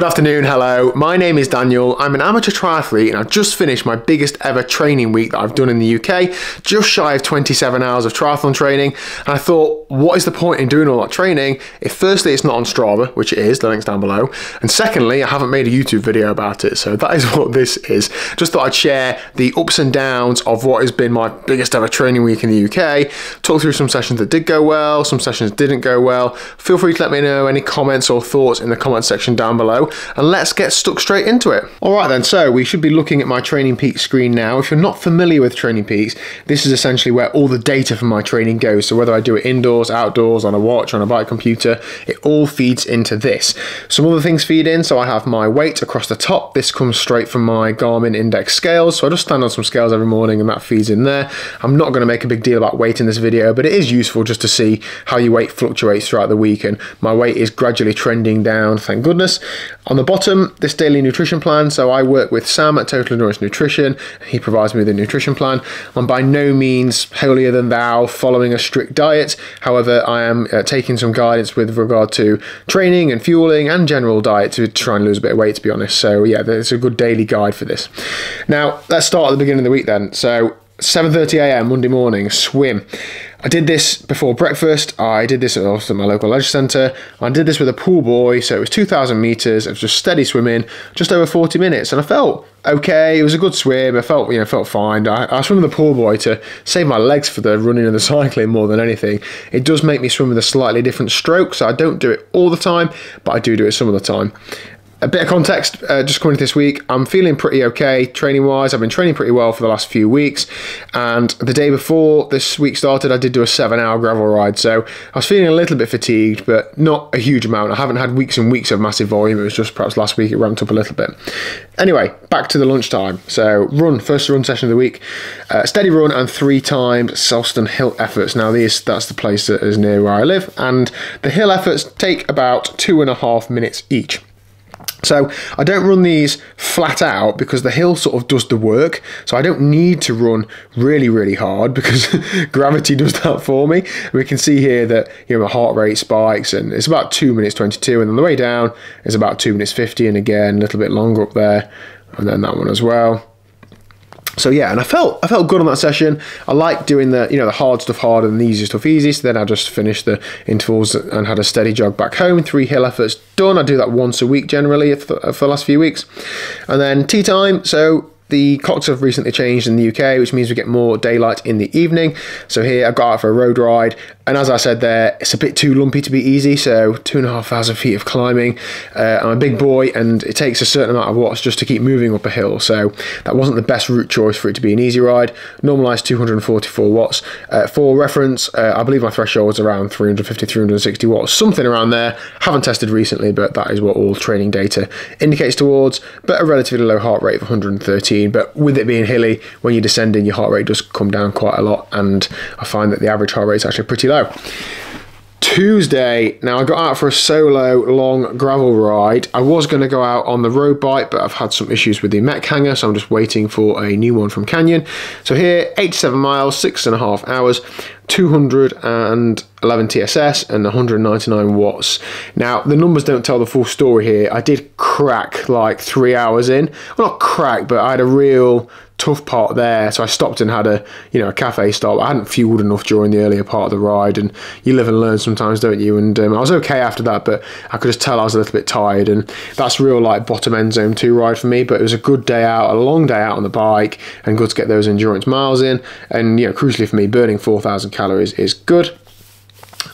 afternoon, hello. My name is Daniel. I'm an amateur triathlete and I've just finished my biggest ever training week that I've done in the UK, just shy of 27 hours of triathlon training. And I thought, what is the point in doing all that training if firstly it's not on Strava, which it is, the link's down below, and secondly I haven't made a YouTube video about it. So that is what this is. Just thought I'd share the ups and downs of what has been my biggest ever training week in the UK, talk through some sessions that did go well, some sessions didn't go well. Feel free to let me know any comments or thoughts in the comment section down below, and let's get stuck straight into it. Alright then, so we should be looking at my Training Peaks screen now. If you're not familiar with Training Peaks, this is essentially where all the data from my training goes. So whether I do it indoors, outdoors, on a watch, on a bike computer, it all feeds into this. Some other things feed in, so I have my weight across the top. This comes straight from my Garmin index scales, so I just stand on some scales every morning and that feeds in there. I'm not going to make a big deal about weight in this video, but it is useful just to see how your weight fluctuates throughout the week, and my weight is gradually trending down, thank goodness. On the bottom, this daily nutrition plan. So I work with Sam at Total Endurance Nutrition. He provides me with a nutrition plan. I'm by no means holier than thou following a strict diet. However, I am taking some guidance with regard to training and fueling and general diet to try and lose a bit of weight, to be honest. So yeah, there's a good daily guide for this. Now, let's start at the beginning of the week then. So 7:30 a.m. Monday morning, swim. I did this before breakfast. I did this at my local leisure centre. I did this with a pool boy, so it was 2,000 metres. It was just steady swimming, just over 40 minutes, and I felt okay. It was a good swim. I felt, felt fine. I swim with a pool boy to save my legs for the running and the cycling more than anything. It does make me swim with a slightly different stroke, so I don't do it all the time, but I do it some of the time. A bit of context, just coming into this week, I'm feeling pretty okay training-wise. I've been training pretty well for the last few weeks, and the day before this week started, I did do a 7-hour gravel ride, so I was feeling a little bit fatigued, but not a huge amount. I haven't had weeks and weeks of massive volume. It was just perhaps last week it ramped up a little bit. Anyway, back to the lunchtime. So first run session of the week, steady run and 3 times Selston hill efforts. Now that's the place that is near where I live, and the hill efforts take about 2.5 minutes each. So I don't run these flat out because the hill sort of does the work. So I don't need to run really, really hard because gravity does that for me. We can see here that my heart rate spikes and it's about 2 minutes 22, and on the way down is about 2 minutes 50, and again a little bit longer up there, and then that one as well. So yeah, and I felt good on that session. I like doing the the hard stuff hard and the easy stuff easy. So then I just finished the intervals and had a steady jog back home. 3 hill efforts done. I do that once a week generally for the last few weeks. And then tea time. So the clocks have recently changed in the UK, which means we get more daylight in the evening. So here I got out for a road ride, and as I said there, it's a bit too lumpy to be easy, so 2,500 feet of climbing. I'm a big boy, and it takes a certain amount of watts just to keep moving up a hill, so that wasn't the best route choice for it to be an easy ride. Normalised 244 watts. For reference, I believe my threshold was around 350, 360 watts, something around there. Haven't tested recently, but that is what all training data indicates towards, but a relatively low heart rate of 113. But with it being hilly, when you're descending, your heart rate does come down quite a lot, and I find that the average heart rate is actually pretty low. Tuesday, now I got out for a solo long gravel ride. I was going to go out on the road bike, but I've had some issues with the mech hanger, so I'm just waiting for a new one from Canyon. So here, 87 miles, 6.5 hours, 211 TSS and 199 watts. Now, the numbers don't tell the full story here. I did crack like 3 hours in. Well, not crack, but I had a real tough part there, so I stopped and had a cafe stop. I hadn't fueled enough during the earlier part of the ride, and you live and learn sometimes, don't you? And I was okay after that, but I could just tell I was a little bit tired, and that's real like bottom end zone 2 ride for me. But it was a good day out, a long day out on the bike, and good to get those endurance miles in. And crucially for me, burning 4,000 calories is good.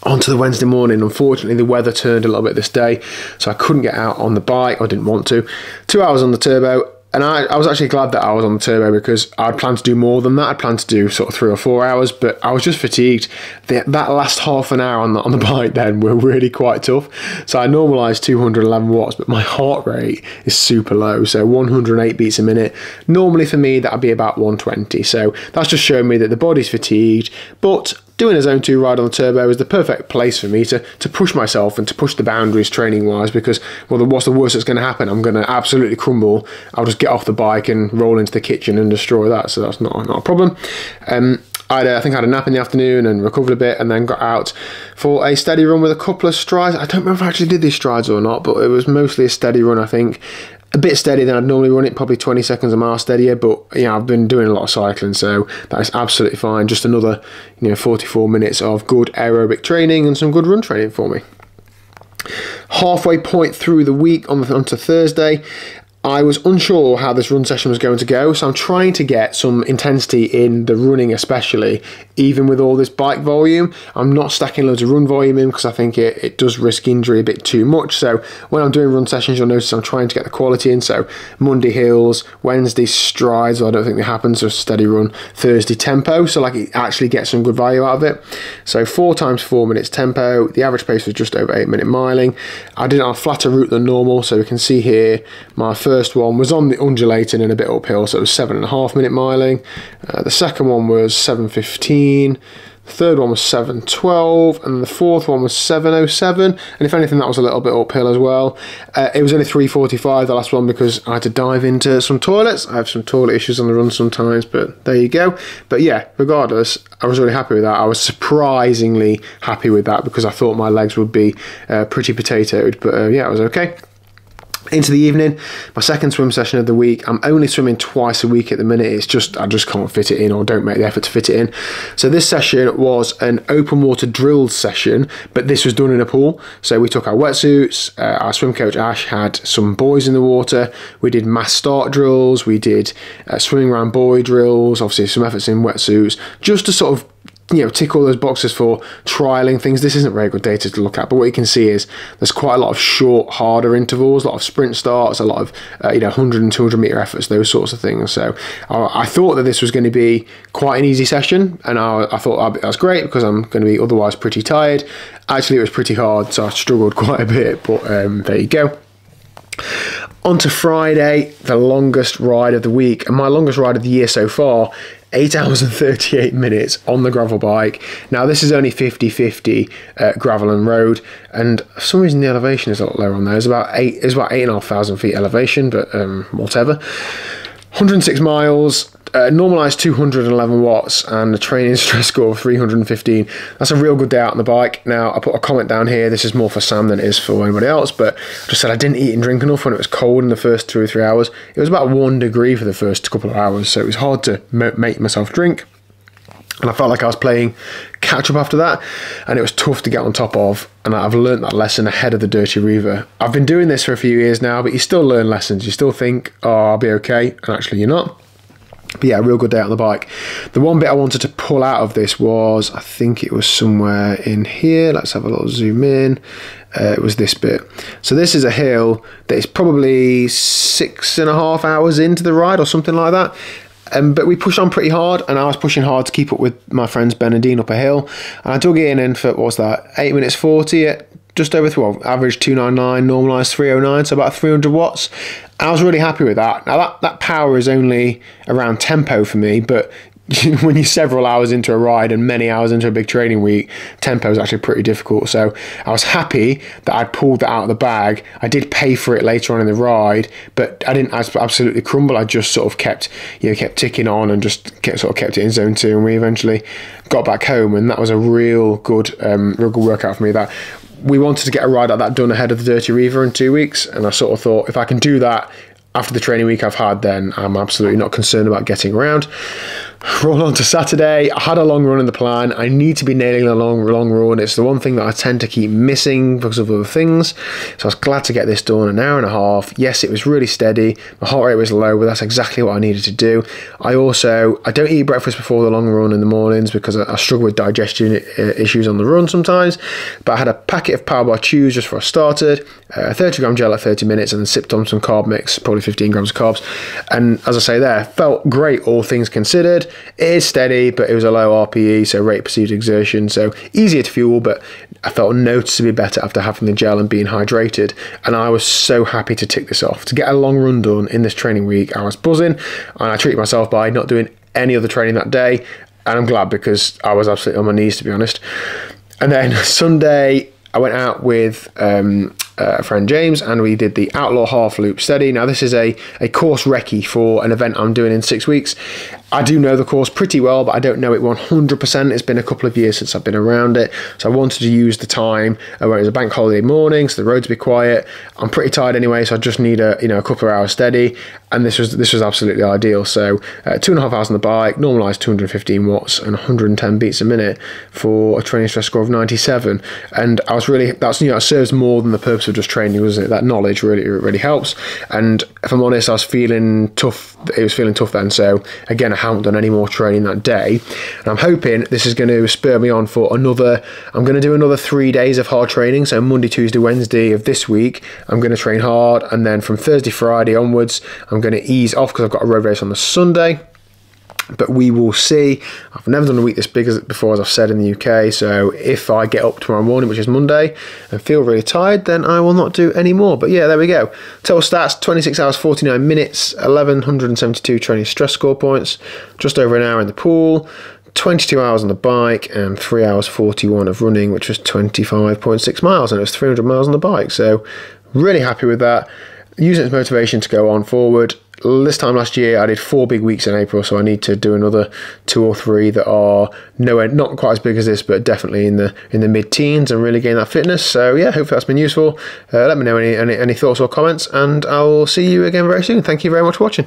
On to the Wednesday morning. Unfortunately, the weather turned a little bit this day, so I couldn't get out on the bike. I didn't want to. 2 hours on the turbo. And I was actually glad that I was on the turbo because I'd planned to do more than that. I'd planned to do sort of 3 or 4 hours, but I was just fatigued. That last half an hour on the bike then were really quite tough. So I normalised 211 watts, but my heart rate is super low. So 108 beats a minute. Normally for me, that would be about 120. So that's just showing me that the body's fatigued, but doing a zone 2 ride on the turbo is the perfect place for me to push myself and to push the boundaries training wise, because, well, what's the worst that's going to happen? I'm going to absolutely crumble. I'll just get off the bike and roll into the kitchen and destroy that, so that's not a problem. I think I had a nap in the afternoon and recovered a bit, and then got out for a steady run with a couple of strides. I don't remember if I actually did these strides or not, but it was mostly a steady run, I think. A bit steadier than I'd normally run it, probably 20 seconds a mile steadier, but yeah, I've been doing a lot of cycling, so that is absolutely fine. Just another 44 minutes of good aerobic training and some good run training for me. Halfway point through the week onto Thursday, I was unsure how this run session was going to go, so I'm trying to get some intensity in the running especially, even with all this bike volume. I'm not stacking loads of run volume in because I think it does risk injury a bit too much. So when I'm doing run sessions, you'll notice I'm trying to get the quality in. So Monday hills, Wednesday strides, well, I don't think they happen, so steady run. Thursday tempo, so like it actually gets some good value out of it. So 4 times 4 minutes tempo. The average pace was just over 8-minute miling. I did it on a flatter route than normal, so we can see here my first one was on the undulating and a bit uphill, so it was 7.5-minute miling. The second one was 7:15. The third one was 7:12, and the fourth one was 7:07, and if anything that was a little bit uphill as well. It was only 3:45, the last one, because I had to dive into some toilets. I have some toilet issues on the run sometimes, but there you go. But yeah, regardless, I was really happy with that. I was surprisingly happy with that because I thought my legs would be pretty potatoed, but yeah, it was okay. Into the evening, my second swim session of the week. I'm only swimming twice a week at the minute. It's just, I just can't fit it in, or don't make the effort to fit it in. So this session was an open water drilled session, but this was done in a pool. So we took our wetsuits, our swim coach Ash had some buoys in the water, we did mass start drills, we did swimming around buoy drills, obviously some efforts in wetsuits, just to sort of tick all those boxes for trialing things. This isn't very good data to look at, but what you can see is there's quite a lot of short, harder intervals, a lot of sprint starts, a lot of 100 and 200 meter efforts, those sorts of things. So I thought that this was going to be quite an easy session, and I thought that's great because I'm going to be otherwise pretty tired. Actually, it was pretty hard, so I struggled quite a bit, but there you go. On to Friday, the longest ride of the week, and my longest ride of the year so far, 8 hours and 38 minutes on the gravel bike. Now this is only 50-50 gravel and road, and for some reason the elevation is a lot lower on there. It's about 8,500 feet elevation, but whatever. 106 miles, normalised 211 watts, and a training stress score of 315. That's a real good day out on the bike. Now, I put a comment down here. This is more for Sam than it is for anybody else, but I just said I didn't eat and drink enough when it was cold in the first 2 or 3 hours. It was about 1 degree for the first couple of hours, so it was hard to make myself drink. And I felt like I was playing catch up after that, and it was tough to get on top of, and I've learned that lesson ahead of the Dirty Reiver. I've been doing this for a few years now, but you still learn lessons. You still think, oh, I'll be okay, and actually you're not. But yeah, a real good day out on the bike. The one bit I wanted to pull out of this was, I think it was somewhere in here. Let's have a little zoom in. It was this bit. So this is a hill that is probably 6.5 hours into the ride or something like that. But we pushed on pretty hard, and I was pushing hard to keep up with my friends Ben and Dean up a hill. And I dug in, and for, what was that, 8 minutes 40 at just over, average 299, normalised 309, so about 300 watts. I was really happy with that. Now that power is only around tempo for me, but when you're several hours into a ride and many hours into a big training week, tempo is actually pretty difficult. So I was happy that I'd pulled that out of the bag. I did pay for it later on in the ride, but I didn't absolutely crumble. I just sort of kept ticking on and just kept it in zone 2, and we eventually got back home, and that was a real good workout for me. That we wanted to get a ride like that done ahead of the Dirty Reiver in 2 weeks, and I sort of thought if I can do that after the training week I've had, then I'm absolutely not concerned about getting around. Roll on to Saturday. I had a long run in the plan. I need to be nailing a long run. It's the one thing that I tend to keep missing because of other things. So I was glad to get this done. An hour and a half. Yes, it was really steady. My heart rate was low, but that's exactly what I needed to do. I don't eat breakfast before the long run in the mornings because I struggle with digestion issues on the run sometimes. But I had a packet of Power Bar Chews just before I started, a 30-gram gel at 30 minutes, and then sipped on some carb mix, probably 15 grams of carbs. And as I say there, felt great all things considered. It is steady, but it was a low RPE, so rate perceived exertion, so easier to fuel, but I felt noticeably better after having the gel and being hydrated, and I was so happy to tick this off. To get a long run done in this training week, I was buzzing, and I treated myself by not doing any other training that day. And I'm glad, because I was absolutely on my knees, to be honest. And then Sunday, I went out with a friend James, and we did the Outlaw half loop steady. Now this is a course recce for an event I'm doing in 6 weeks. I do know the course pretty well, but I don't know it 100%. It's been a couple of years since I've been around it, so I wanted to use the time when it was a bank holiday morning, so the roads would be quiet. I'm pretty tired anyway, so I just need a couple of hours steady, and this was absolutely ideal. So 2.5 hours on the bike, normalized 215 watts and 110 beats a minute for a training stress score of 97. And I was really, that serves more than the purpose of just training, wasn't it? That knowledge really helps. And if I'm honest, I was feeling tough. It was feeling tough then. So again, I haven't done any more training that day, and I'm hoping this is going to spur me on for another. I'm going to do another 3 days of hard training. So Monday, Tuesday, Wednesday of this week, I'm going to train hard, and then from Thursday, Friday onwards, I'm going to ease off because I've got a road race on the Sunday. But we will see. I've never done a week this big before, as I've said, in the UK. So if I get up tomorrow morning, which is Monday, and feel really tired, then I will not do any more. But yeah, there we go. Total stats: 26 hours 49 minutes, 1172 training stress score points, just over an hour in the pool, 22 hours on the bike, and 3 hours 41 of running, which was 25.6 miles, and it was 300 miles on the bike. So really happy with that. Using it as motivation to go on forward. This time last year, I did 4 big weeks in April, so I need to do another 2 or 3 that are nowhere, not quite as big as this, but definitely in the mid-teens, and really gain that fitness. So yeah, hopefully that's been useful. Let me know any thoughts or comments, and I'll see you again very soon. Thank you very much for watching.